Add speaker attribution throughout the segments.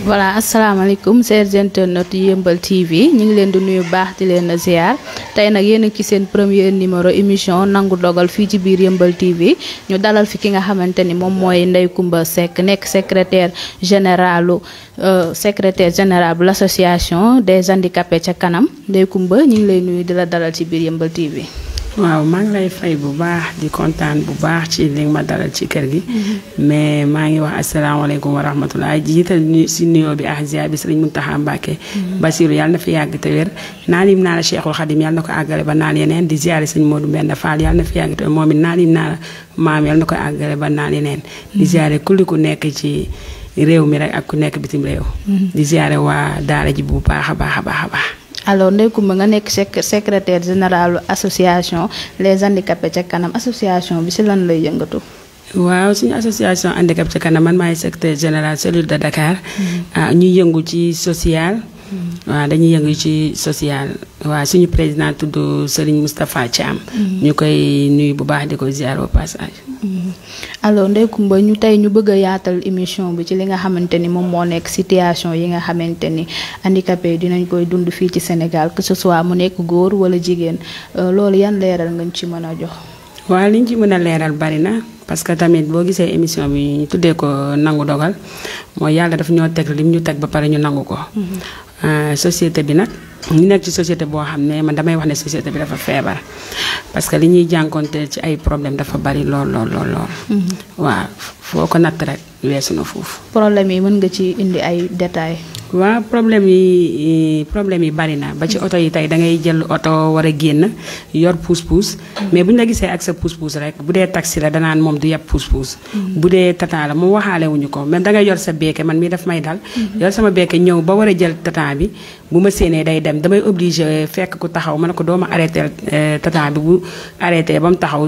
Speaker 1: voilà asalaamaaleykum chers internautes Yeumbeul TV ñu ngi leen di nuyu baax di leen ziar tey nag yéen a ci seen premier numéro émission nangu dogal fii ci biir Yeumbeul TV ñu dalal fi ki nga xamante ni moom mooy Ndeye Coumba Seck nekk secrétaire général bu l'association des handicapés ca kanam Ndeye Coumba ñu ngi lay nuyu di la dalal ci biir Yeumbeul TV.
Speaker 2: waaw maa ngi lay fay bu baax di kontaan bu baax ci li ma dalal ci kër gi mais maa ngi wax asalaamaaleykum wa rahmatulah jiital si nuyoo bi ak ziar bi Sëriñ Muntaxa Mbàkke Basiru yàlla na fi yàgg te wér naalim naa la Cheikhul Khadim yàlla na ko àggale ba naan yeneen di ziare Sëñ Modou Mbenda Fall yàlla na fi yàgg te wér moom it naalim naa la maam yàlla na ko àggale ba naan yeneen di ziare kulli ku nekk ci réew mi rek ak ku nekk bitim réew di ziare waa daara ji bu baax a baax a baax a baax.
Speaker 1: alors Ndeye Coumba nga nekk secrétaire général association les handicapés ca kanam association bi si lan lay yëngatu.
Speaker 2: waaw suñu association handicapés ca kanam man maay secrétaire général cellule de Dakar. ñuy yëngu ci social. waaw dañuy yëngu ci social waaw suñu président tudd Serigne Moustapha Thiam. ñu koy nuyu bu baax di ko ziar au passage.
Speaker 1: alors Ndeye Coumba ñu tey ñu bëgg a yaatal émission bi ci li nga xamante ni moom moo nekk situation yi nga xamante ni handicapé yi dinañ koy dund fii ci Sénégal que ce soit mu nekk góor wala jigéen loolu yan leeral nga ñu ci mën a jox.
Speaker 2: waaw liñ ci mën a leeral bari na parce que tamit boo gisee émission bi ñu tuddee ko nangu dogal mooy yàlla daf ñoo teg lim ñu teg ba pare ñu nangu ko. société bi nag ñu nekk ci société boo xam ne man damay wax ne société bi dafa feebar parce que li ñuy jànkoonte ci ay problème dafa bari lool. waaw foo ko natt rek weesu na foofu.
Speaker 1: problème yi mën nga ci indi ay détails.
Speaker 2: waaw problème yi bari na ba ci oto yi tey da ngay jël oto war a génn yor pousse-pousse mais bu ñu la gisee ak sa pousse-pousse rek bu dee taxi la danaan moom du yeb pousse-pousse. bu dee tata la moom waxaale wuñu ko même da ngay yor sa beeke man mii daf may dal. yor sama beeke ñëw ba war a jël tata bi bu ma séenee day dem damay obligé fekk ku taxaw ma ne ko doo ma arrêté tata bi bu arrêté ba mu taxaw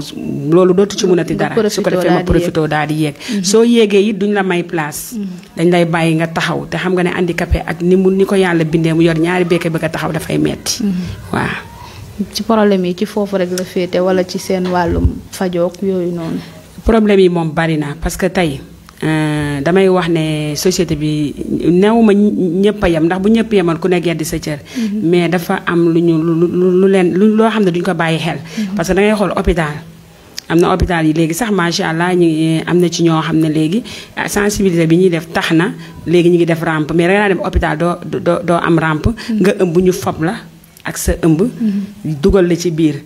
Speaker 2: loolu dootu ci mënati dara. su ko defee ma profité daal di yéeg. soo yéegee it duñ la may place. dañ lay bàyyi nga taxaw te xam nga ne handicapé ak ni ko yàlla bindee mu yor ñaari beeke bëgg a taxaw dafay metti waaw.
Speaker 1: ci problème yi ci foofu rek la féete wala ci seen wàllum fajook yooyu noonu.
Speaker 2: problème yi moom bari na parce que tey damay wax ne société bi new ma ñëpp a yem ndax bu ñëpp yemal ku ne geddi sa cër. mais dafa am loo xam ne duñ ko bàyyi xel. parce que da ngay xool hôpital. am na hôpital yi léegi sax macha allah ñu am na ci ñoo xam ne léegi sensibilité bi ñuy def tax na léegi ñu ngi def rampe mais da nga dem hôpital doo am rampe. nga ëmb ñu fob la ak sa ëmb. dugal la ci biir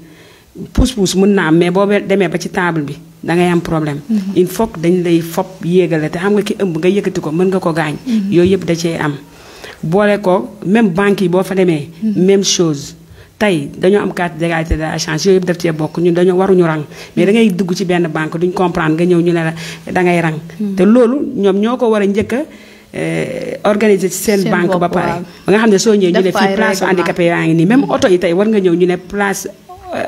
Speaker 2: pousse-pousse mën na am mais boo demee ba ci table bi da ngay am problème. il faut que dañ lay fob yéegale te xam nga ki ëmb nga yëkkati ko mën nga ko gaañ. yooyu yëpp da cee am boole ko même banque yi boo fa demee. même chose. tey dañoo am carte d'égalité de la chance yooyu yëpp daf cee bokk ñun dañoo waruñu rang mais da ngay dugg ci benn banque duñ comprendre nga ñëw ñu ne la da ngay rang. te loolu ñoom ñoo ko war a njëkk a organiser ci seen banque ba pare. ba nga xam ne soo ñëwee ñu ne fii place handicapé yaa ngi nii même oto yi tey war nga ñëw ñu ne place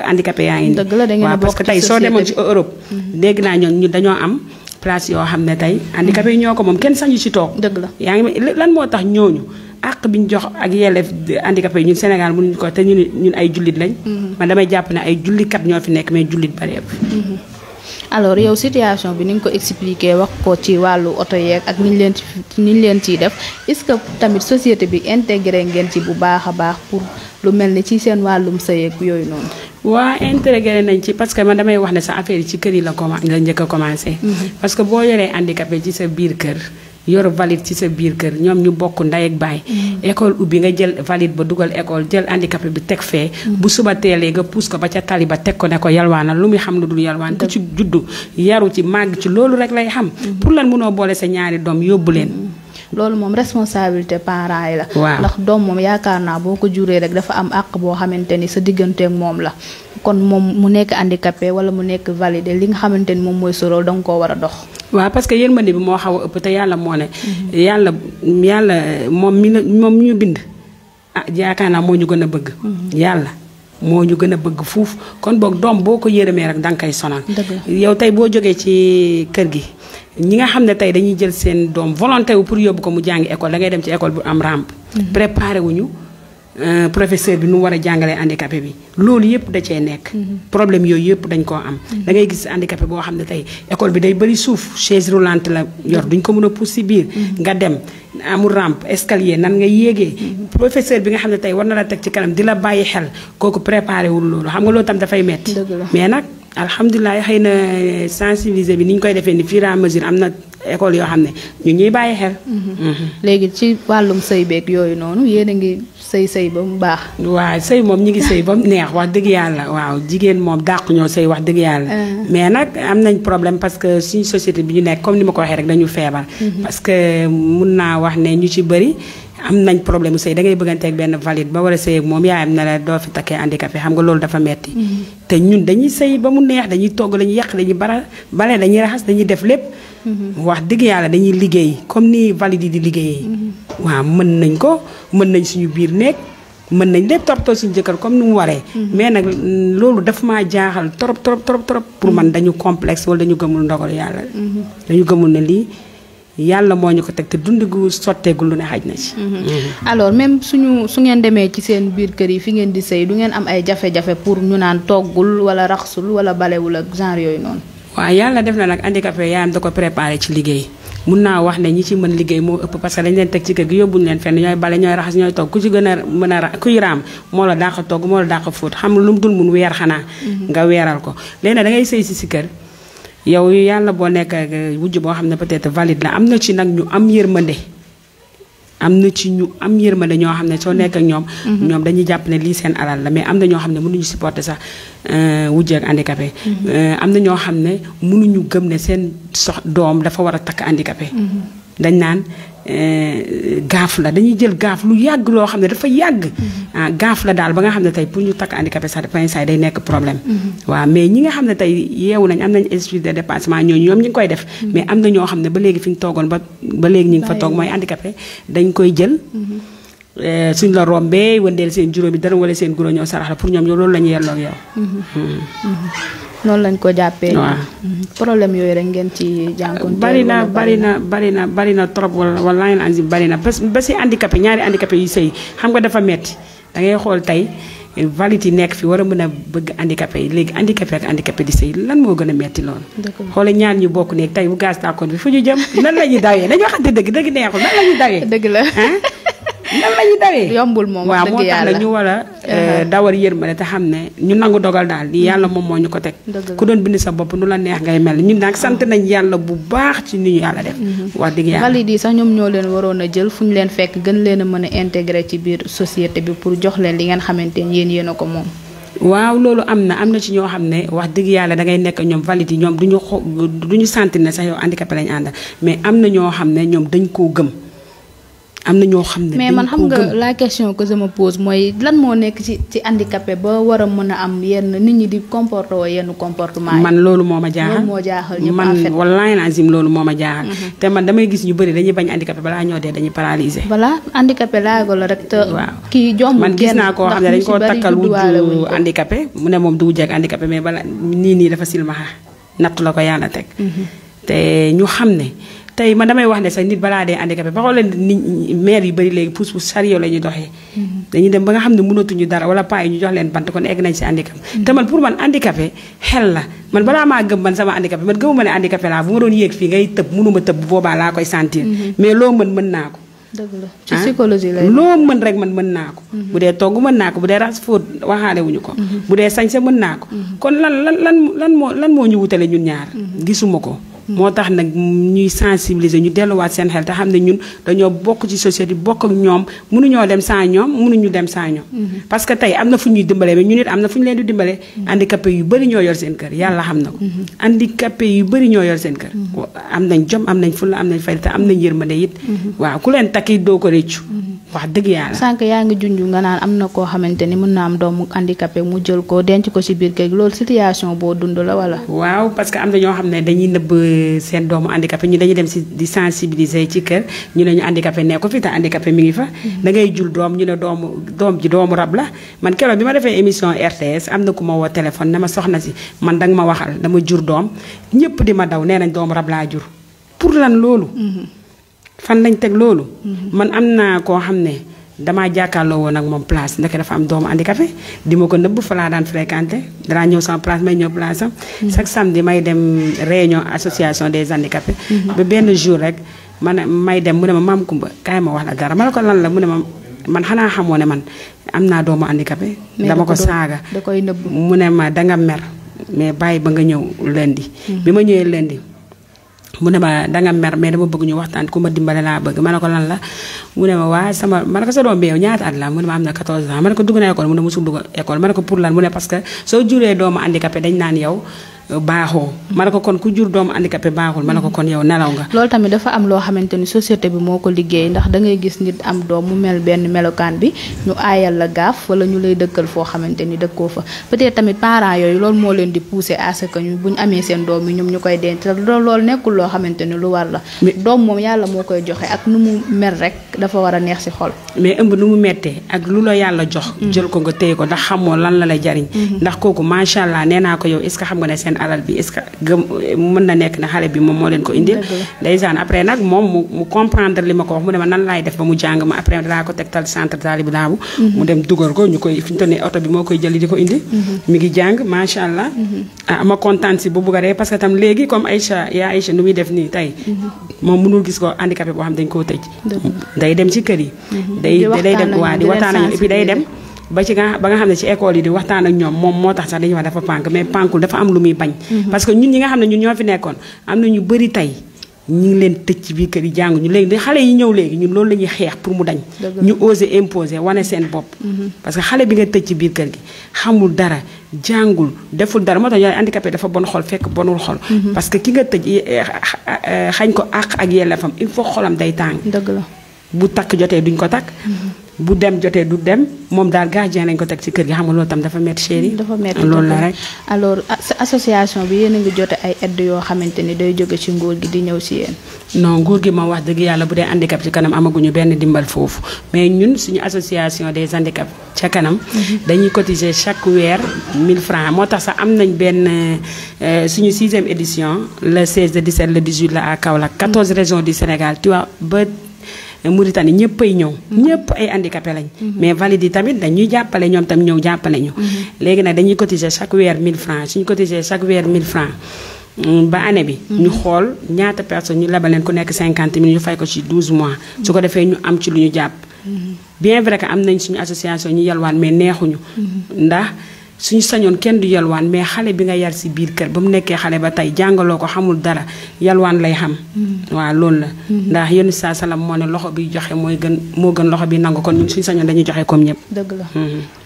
Speaker 2: handicapé yaa ngi nii. waaw parce que tey soo demoon ci Europe. dégg naa ñoom dañoo am place yoo xam ne tey handicapé yi ñoo ko moom kenn sañu ci toog.
Speaker 1: dëgg la
Speaker 2: yaa ngi lan moo tax ñooñu. àq bi ñu jox ak yelleef handicapé yi ñun Sénégal mënuñu ko te ñun ay jullit lañ. man damay jàpp ne ay jullikat ñoo fi nekk mais jullit bari
Speaker 1: alors yow situation bi ni nga ko expliqué wax ko ci wàllu oto yeeg ak ni ñu leen ciy def est-ce que tamit société bi intégré ngeen ci bu baax a baax pour lu mel ni ci seen wàllum sëy ak yooyu noonu.
Speaker 2: waa intégré nañ ci parce que man damay wax ne sa affaire yi ci kër yi la njëkk a commencé. parce que boo yoree handicapé ci sa biir kër. yor valide ci sa biir kër ñoom ñu bokk ndey ak baay. école ubbi nga jël valide ba dugal école jël handicapé bi teg fee. bu suba teelee nga pousse ko ba ca tali ba teg ko ne ko yalwaanal lu muy xam lu dul yalwaan. ku ci juddu yaru ci màgg ci loolu rek lay xam. pour lan mënoo boole sa ñaari doom yóbbu leen.
Speaker 1: loolu moom responsabilité parents yi la.
Speaker 2: waaw
Speaker 1: ndax doom moom yaakaar naa boo ko juree rek dafa am àq boo xamante ni sa digganteek moom la. kon moom mu nekk handicapé wala mu nekk validé li nga xamante ni moom mooy sa rôle danga koo war a dox.
Speaker 2: waaw parce que yërmande bi moo xaw a ëpp te yàlla moo ne. yàlla moom mi ñu bind. yaakaar naa moo ñu gën a bëgg. yàlla moo ñu gën a bëgg fuuf kon boog doom boo ko yërëmee rek danga koy sonal. yow tey boo jógee ci kër gi. ñi nga xam ne tey dañuy jël seen doom volonté wu pour yóbbu ko mu jàngi école da ngay dem ci école bu am rampe. préparé wuñu professeur bi nu war a jàngalee handicapé bi loolu yëpp da cee nekk. problème yooyu yëpp dañ koo am. da ngay gis handicapé boo xam ne tey école bi day bëri suuf chaise roulante la yor duñ ko mën a pousse si biir. nga dem amul rampe escalier nan nga yéegee professeur bi nga xam ne tey war na la teg ci kanam di la bàyyi xel kooku préparé wul loolu xam nga loolu tam dafay metti mais nag alhamdulilah xëy na sensibiliser bi ni ñu koy defee ni fur et à mesure am na école yoo xam ne ñu ñuy bàyyi xel.
Speaker 1: léegi ci wàllum sëy beeg yooyu noonu yéen a ngi sëy ba mu baax.
Speaker 2: waaw sëy moom ñi ngi sëy ba mu neex wax dëgg yàlla waaw jigéen moom dàq ñoo sëy wax dëgg yàlla. mais nag am nañ problème parce que suñu société bi ñu nekk comme ni ma ko waxee rek dañu feebar. parce que mun naa wax ne ñu ci bëri. am nañ problème mu sëy da ngay bëgganteeg benn valide ba war a sëy ak moom yaayam na la doo fi takkee handicapé xam nga loolu dafa metti te ñun dañuy sëy ba mu neex dañuy togg dañuy yàq dañuy bale dañuy raxas dañuy def lépp. wax dëgg yàlla dañuy liggéey comme ni valide yi di liggéeyee. waaw mën nañ ko mën nañ suñu biir nekk mën nañ lépp toppatoo suñu jëkkër comme ni mu waree. mais nag loolu dafa maa jaaxal trop pour man dañu complexe wala dañu gëmul ndogal yàlla. dañu gëmul ne lii. yàlla moo ñu ko teg te dund gu sotteegul lu ne xaj na ci.
Speaker 1: alors même su ngeen demee ci seen biir kër yi fi ngeen di sëy du ngeen am ay jafe-jafe pour ñu naan toggul wala raxsul wala balewul ak genre yooyu noonu.
Speaker 2: waaw yàlla def na nag handicapé yaayam da ko préparé ci liggéey mun naa wax ne ñi ci mën liggéey moo ëpp parce que dañ leen teg ci kër gi yóbbuñu leen fenn ñooy bale ñooy raxas ñooy togg ku ci gën a mën a kuy raam moo la dàq togg moo la dàq fóot xam lu mu dul mun weer xanaa. nga weeral ko léegi nag da ngay sëy si kër. yow yàlla boo nekk wujj boo xam ne peut-être valide la am na ci nag ñu am yërmande ñoo xam ne soo nekk ak ñoom. ñoom dañuy jàpp ne lii seen alal la mais am na ñoo xam ne mënuñu supporter sax wujj ak handicapé. am na ñoo xam ne mënuñu gëm ne seen doom dafa war a takk handicapé. dañ naan gaaf la dañuy jël gaaf lu yàgg loo xam ne dafa yàgg. gaaf la daal ba nga xam ne tey pour ñu takk handicapé sax dafa day nekk problème. waaw mais ñi nga xam ne tey yeewu nañ am nañ esprit de dépassement ñooñu ñoom ñu ngi koy def. mais am na ñoo xam ne ba léegi fi ñu toogoon ba léegi ñu ngi fa toog mooy handicapé dañ koy jël. suñ la rombee wëndeel seen juróomi dara wala seen guro ñëw sarax la pour ñoom loolu la ñu yelloo ak yow.
Speaker 1: noonu lañ ko jàppee.
Speaker 2: waaw
Speaker 1: problème yooyu rek ngeen ci jànkuwante.
Speaker 2: bari na trop wala anzim bari na parce que ba si handicapé ñaari handicapé yu sëy xam nga dafa metti da ngay xool tey valide yi nekk fi war a mën a bëgg handicapé yi léegi handicapé ak handicapé di sëy lan moo gën a metti loolu. xoole ñaar ñu bokk nekk tey bu gaz tàkkoon bi fu ñu jëm nan la ñuy dawee dañu waxante dëgg neexul nan la ñuy dawee.
Speaker 1: dëgg la.
Speaker 2: nan la ñuy dawee
Speaker 1: yombul moom wax dëgg yàlla
Speaker 2: waaw moo tax nag ñu war a dawar yërmande te xam ne ñu nangu dogal daal lii yàlla moom moo ñu ko teg. ku doon bind sa bopp nu la neex ngay mel ñun nag sant nañ yàlla bu baax ci ni ñu yàlla def. wax dëgg yàlla
Speaker 1: valide yi sax ñoom ñoo leen waroon a jël fu ñu leen fekk gën leen a mën a intégré ci biir société bi pour jox leen li ngeen xamante ne yéen a ko moom.
Speaker 2: waaw loolu am na ci ñoo xam ne wax dëgg yàlla dangay nekk ñoom valide yi ñoom duñu sentir ne sax yow handicapé lañu àndal mais am na ñoo xam ne ñoom dañ koo gëm. am na ñoo xam ne
Speaker 1: mais man xam nga la question que je me pose mooy lan moo nekk ci handicapé ba war a mën a am yenn nit ñi di comporter woo yenn comportement yi.
Speaker 2: man loolu moo ma jaaxal
Speaker 1: loolu moo jaaxal ñëpp
Speaker 2: man wallaahi lazim loolu moo ma jaaxal. te man damay gis ñu bëri dañuy bañ handicapé balaa ñoo dee dañuy paralysé.
Speaker 1: voilà handicapé laago la rek te.
Speaker 2: waaw
Speaker 1: kii jomb
Speaker 2: man gis naa koo xam ne dañ koo takkal wujju handicapé mu ne moom du wujj ak handicapé mais bala nii dafa silmaxa nattu la ko yàlla teg. te ñu xam ne. tey man damay wax ne sax nit balaa dee handicapé ba xool nit maire yu bëri léegi pousse sariyo la ñuy doxee. dañuy dem ba nga xam ne mënatuñu dara wala paa yi ñu jox leen bant kon egg nañ si handicapé. te man pour man handicapé xel la man balaa maa gëm man sama handicapé man gëmuma ne handicapé laa bu ma doon yéeg fii ngay tëb mënuma tëb bu boobaa laa koy sentir. mais loo mën naa ko.
Speaker 1: dëgg la ci psychologie lay
Speaker 2: loo mën rek man mën naa ko. bu dee togg mën naa ko bu dee raxas fóot waxaale wuñu ko. bu dee sañse mën naa ko. kon lan moo ñu wutale ñun ñaar. gisuma ko. moo tax nag ñuy sensibiliser ñu delluwaat seen xel te xam ne ñun dañoo bokk ci société bokk ak ñoom mënuñoo dem sans ñoom mënuñu dem sans ñoom. parce que tey am na fu ñuy dimbale mais ñun it am na fu ñu leen di dimbale. handicapé yu bëri ñoo yor seen kër yàlla xam na ko. handicapé yu bëri ñoo yor seen kër. am nañ jom am nañ fulla am nañ fayda te am nañ yërmande it. waaw ku leen takki doo ko réccu. wax dëgg yàlla.
Speaker 1: sànq yaa ngi junj nga naan am na koo xamante ni mën na am doomu handicapé mu jël ko denc ko ci biir kër gi loolu situation boo dund la wala.
Speaker 2: waaw parce que am na ñoo xam ne dañuy nëbb seen doomu handicapé ñu dañuy dem si di sensibiliser ci kër ñu ne ñu handicapé ne ko fi te handicapé mi ngi fa. da ngay jul doom ñu ne doom ji doomu rab la man keroog bi ma defee émission RTS am na ku ma woo téléphone ne ma soxna si man danga ma waxal dama jur doom ñëpp di ma daw nee nañ doomu rab laa jur pour lan loolu. fan lañ teg loolu. man am naa koo xam ne damaa jàkkaarloo woon ak moom place ndeke dafa am doomu handicapé di ma ko nëbb fa laa daan fréquenté danaa ñëw sama place may ñëw place am. chaque samedi may dem réunion association des handicapés. ba benn jour rek may dem mu ne ma maam Kumba kaay ma wax la dara ma ne ko lan la mu ne ma man xanaa xamoo ne man am naa doomu handicapé dama ko saaga
Speaker 1: da koy nëbb
Speaker 2: mu ne ma danga mer mais bàyyi ba nga ñëw lundi bi ma ñëwee lundi mu ne ma danga mer mais dama bëgg ñu waxtaan ku ma dimbale laa bëgg ma ne ko lan la mu ne ma waa sama ma ne ko sa doom bi yow ñaata at la mu ne ma am na 14 ans ma ne ko dugg na école mu ne musul dugg école ma ne ko pour lan mu ne parce que soo juree doomu handicapé dañ naan yow baaxoo ma ne ko kon ku jur doomu handicapé baaxul ma ne ko kon yow nelaw nga.
Speaker 1: loolu tamit dafa am loo xamante ni société bi moo ko liggéey ndax da ngay gis nit am doom mu mel benn melokaan bi ñu aayal la gaaf wala ñu lay dëkkal foo xamante ni dëkkoo fa peut-être tamit parents yooyu loolu moo leen di pousser à ce que ñu bu ñu amee seen doom yi ñoom ñu koy denc te loolu nekkul loo xamante ni lu war la. doom moom yàlla moo koy joxe ak nu mu mel rek dafa war a neex ci xol.
Speaker 2: mais ëmb nu mu mettee ak lu la yàlla jox. jël ko nga téye ko ndax xamoo lan la lay jariñ. ndax kooku macha allah nee naa ko yow est-ce que xam nga ne seen alal bi est-ce que gëm mën na nekk ne xale bi moom moo leen ko indil ndeysaan après nag moom mu comprendre li ma ko wax mu ne ma nan laay def ba mu jàng ma après daa ko tegtal centre Talibou Dabo mu dem dugal ko ñu koy fi ñu toll nii oto bi moo koy jëli di ko indi mi ngi jàng macha allah ma kontaan si bu bugg a ree parce que tam léegi comme Aïcha nu muy def nii tey moom mënul gis ko handicapé boo xam dañ koo tëj day dem ci kër yi day dem waa di waxtaan ak et puis day dem ba nga xam ne ci école yi di waxtaan ak ñoom moom moo tax sax dañuy wax dafa pànk mais pànkul dafa am lu muy bañ parce que ñun ñi nga xam ne ñun ñoo fi nekkoon am na ñu bëri tey ñu ngi leen tëj ci biir kër yi jàngu ñu léegi xale yi ñëw léegi ñun loolu la ñuy xeex pour mu dañ ñu oser imposer wane seen bopp parce que xale bi nga tëj ci biir kër gi xamul dara jàngul deful dara moo tax yooyu handicapé dafa bon xol fekk bonul xol parce que ki nga tëj xañ ko àq ak yelleefam il faut xolam day tàng
Speaker 1: dëgg la
Speaker 2: bu takk jotee duñ ko takk bu dem jotee du dem moom daal gardien lañ ko teg ci kër gi xam nga loolu tam dafa métti chéri
Speaker 1: dafa métti
Speaker 2: loolu la rek.
Speaker 1: alors association bi yéen a ngi jote ay aide yoo xamante ni day jóge ci nguur gi di ñëw ci yéen.
Speaker 2: non nguur gi moom wax dëgg yàlla bu dee handicap ci kanam amaguñu benn dimbal foofu mais ñun suñu association des handicaps ca kanam. dañuy cotiser chaque weer 1000 francs moo tax sax am nañ benn suñu 6e édition le 16 le 17 le 18 la à Kaolack 14 régions du Sénégal tu vois ba. Mauritanie ñëpp ay ñëw ñëpp ay handicapé lañ mais valide yi tamit dañuy jàppale ñoom tam ñëw jàppale ñu léegi nag dañuy cotiser chaque weer 1000 francs suñu cotiser chaque weer 1000 francs ba année bi ñu xool ñaata personnes ñu lebal leen ku nekk 50 000 ñu fay ko ci 12 mois su ko defee ñu am ci lu ñu jàpp bien vrai que am nañ suñu association ñu yalwaan mais neexuñu ndax suñu sañoon kenn du yalwaan mais xale bi nga yar si biir kër ba mu nekkee xale ba tey jàngaloo ko xamul dara yalwaan lay xam waaw loolu la ndax yenn saa salaam moo ne loxo bi joxe moo gën loxo bi nangu kon ñun suñu sañoon dañuy joxe comme ñëpp
Speaker 1: dëgg la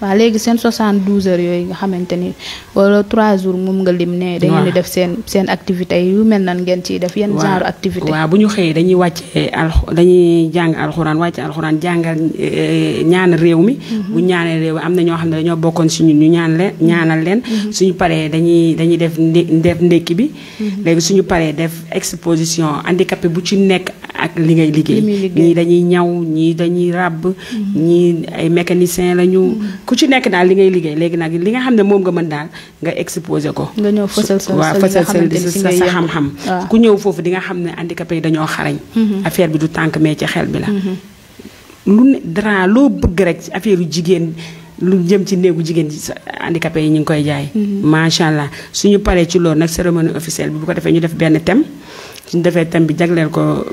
Speaker 1: waaw léegi seen 72 heures yooyu nga xamante ni wala 3 jours moom nga lim ne dañu di def seen activité yu mel nan ngeen ciy def yenn genre activité
Speaker 2: waaw bu ñu xëyee dañuy wàccee dañuy jàng alxuraan wàcce alxuraan jàngal ñaan réew mi bu ñaanee réew am na ñoo xam ne dañoo bokkoon si ñun ñu ñaanal leen suñu paree dañuy def ndékki bi léegi suñu paree def exposition handicapé bu ci nekk ak li ngay liggéey ñii dañuy ñaw ñii dañuy ràbb ñii ay mécanicien lañu ku ci nekk daal li ngay liggéey léegi nag li nga xam ne moom nga mën daal nga exposé ko
Speaker 1: nga ñëw fësal
Speaker 2: sa xam-xam ku ñëw foofu di nga xam ne handicapé yi dañoo xarañ affaire bi du tànk mais ci xel bi la lu ne dara loo bëgg rek ci affaire yu jigéen lu jëm ci néegu jigéen handicapé yi ñu ngi koy jaay macha allah suñu paree ci loolu nag cérémonie officielle bi bu ko defee ñu def benn thème suñu defee thème bi jagleel ko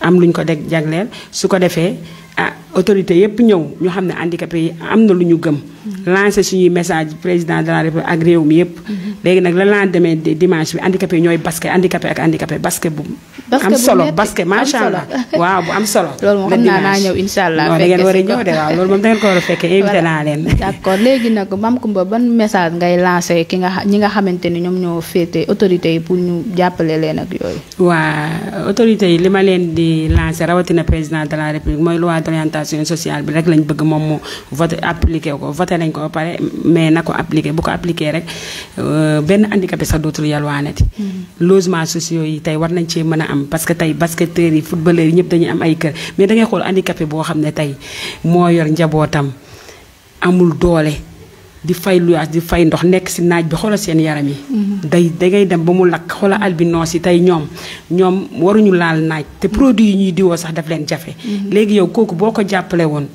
Speaker 2: am luñ ko jagleel su ko defee autorité yépp ñëw ñu xam ne handicapé yi am na lu ñu gëm lancé suñuy message président de la république ak réew mi yépp léegi nag la lendemain dimanche bi handicapé yi ñooy basket handicapé ak handicapé basket bu am solo basket macha allah waaw bu am solo
Speaker 1: loolu moom xam naa ñëw incha allah
Speaker 2: da ngeen war a ñëw de waaw loolu moom da ngeen ko war a fekkee invité naa leen
Speaker 1: d'accord léegi nag Mame Coumba ban message ngay lancé ñi nga xamante ni ñoom ñoo féete autorité yi pour ñu jàppale leen ak yooyu
Speaker 2: waa autorité yi li ma leen di lancé rawatina président de la république mooy loi d'orientation sociale bi rek lañ bëgg moom mu voté appliqué ko voté nañ ko ba pare mais na ko appliqué bu ko appliqué rek benn handicapé sax dootul yalwaanati logement sociaux yi tey war nañ cee mën a am parce que tey basketteurs yi footballeurs yi ñëpp dañuy am ay kër mais da ngay xool handicapé boo xam ne tey moo yor njabootam amul doole di fay luyaas di fay ndox nekk si naaj bi xoolal seen yaram yi dangay dem ba mu lakk xoolal albinos yi tey ñoom waruñu laal naaj te produit yi ñuy diwoo sax daf leen jafe léegi yow kooku boo ko jàppale woon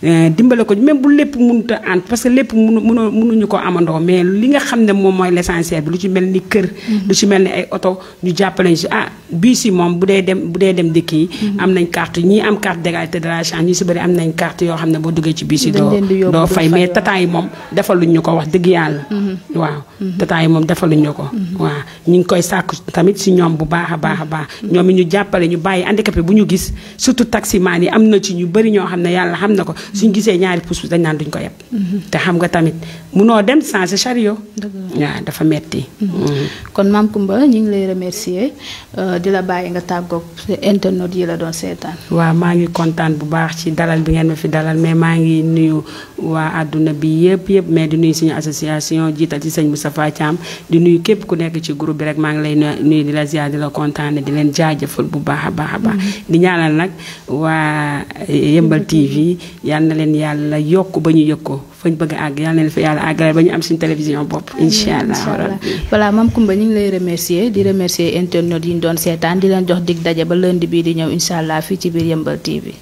Speaker 2: dimbale ko même bu lépp mënut a ànd parce que lépp mënuñu ko amandoo mais li nga xam ne moom mooy l'essentiel bi lu ci mel ni kër. lu ci mel ni ay oto ñu jàppale ñu si bii si moom bu dee dem dëkk yi. am nañ carte ñii am carte d'égalité de la chance ñi si bëri am nañ carte yoo xam ne boo duggee ci bii si doo fay mais tata yi moom defaluñ ñu ko wax dëgg yàlla. waaw tata yi moom defaluñ ñu ko. waaw ñu ngi koy sàkku tamit si ñoom bu baax a baax a baax. ñoom it ñu jàppale ñu bàyyi handicapé bu ñu gis surtout taximaan yi am na ci ñu bëri ñoo xam ne yàlla xam na ko suñ gisee ñaari pousse dañ naan duñ ko yeb. te xam nga tamit munoo dem sans chariot. waaw dafa metti.
Speaker 1: kon Mame Coumba ñu ngi lay remercier di la bàyyi nga tàggoog internet yi la doon seetaan.
Speaker 2: waaw maa ngi kontaan bu baax ci dalal bi ngeen ma fi dalal mais maa ngi nuyu waa àdduna bi yëpp mais di nuyu suñu association jiital ci sëñ Moustapha Thiam di nuyu képp ku nekk ci groupe bi rek maa ngi lay nuyu di la ziar di la kontaane di leen jaajëfal bu baax a baax a baax. di ñaanal nag waa Yeumbeul TV yal na leen yàlla yokk ba ñu yëg ko fañ bëgg a àgg yal na leen fa yàlla àggale ba ñu am suñu télévision bopp incha allah.
Speaker 1: voilà Mame Coumba ñu ngi lay remercier di remercier internet yi ñu doon seetaan di leen jox dig daje ba lundi bii di ñëw incha allah fii ci biir Yeumbeul TV.